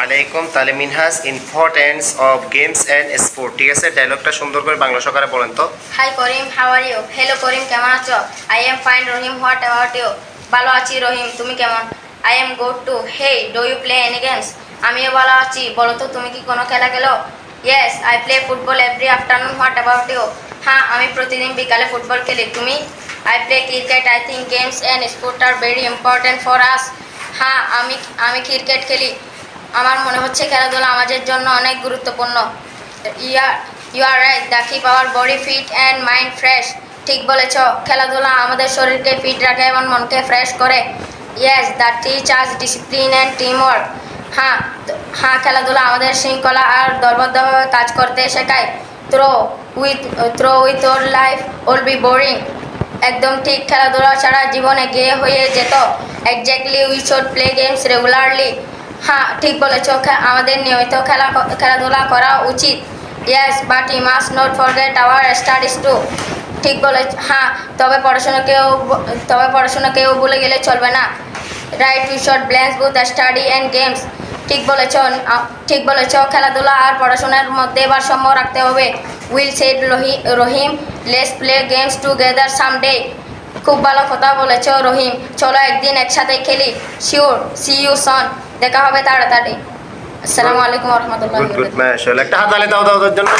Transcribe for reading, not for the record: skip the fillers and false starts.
আলাইকুম তাহলে Minhaj importance of games and sport. ঠিক আছে, ডায়লগটা সুন্দর করে বাংলা সহকারে বলেন তো। Hi Karim, how are you? Hello Karim, কেমন আছো? I am fine Rahim, what about you? ভালো আছি রহিম, তুমি কেমন? I am good too. Hey, do you play any games? আমিও ভালো আছি, বলো তো তুমি কি কোনো খেলা খেলো? Yes, I play football every afternoon, what about you? হ্যাঁ, আমি প্রতিদিন বিকালে ফুটবল খেলি, তুমি? I play cricket, I think games and sport are very important for us. হ্যাঁ, আমি ক্রিকেট খেলি, আমার মনে হচ্ছে খেলাধুলা আমাদের জন্য অনেক গুরুত্বপূর্ণ। You are right, the keep our body fit and mind fresh. ঠিক বলেছ, খেলাধুলা আমাদের শরীরকে ফিট রাখে এবং মনকে ফ্রেশ করে। Yes, the teach us discipline and team work. হ্যাঁ, খেলাধুলা আমাদের শৃঙ্খলা আর দলবদ্ধভাবে কাজ করতে শেখায়। Through with our life will be boring. একদম ঠিক, খেলাধুলা ছাড়া জীবন এগিয়ে হয়ে যেত। Exactly, we should play games regularly. হ্যাঁ, ঠিক বলেছ, আমাদের নিয়মিত খেলাধুলা করা উচিত। Yes, but you must not forget our studies too. ঠিক বলেছ, হ্যাঁ, তবে পড়াশোনাকেও ভুলে গেলে চলবে না। Right, we should balance both study and games. ঠিক বলেছ, খেলাধুলা আর পড়াশোনার মধ্যে ভারসাম্য রাখতে হবে। Well said Rahim, let's play games together someday. খুব ভালো কথা বলেছ রহিম, চলো একদিন একসাথে খেলি। শিওর, সি ইউ সন, দেখা হবে তাড়াতাড়ি। আসসালামু আলাইকুম ওয়া রাহমাতুল্লাহি ওয়া বারাকাতুহু। গুড, মাশাআল্লাহ, একটা হাত তালি দাও ওদের জন্য।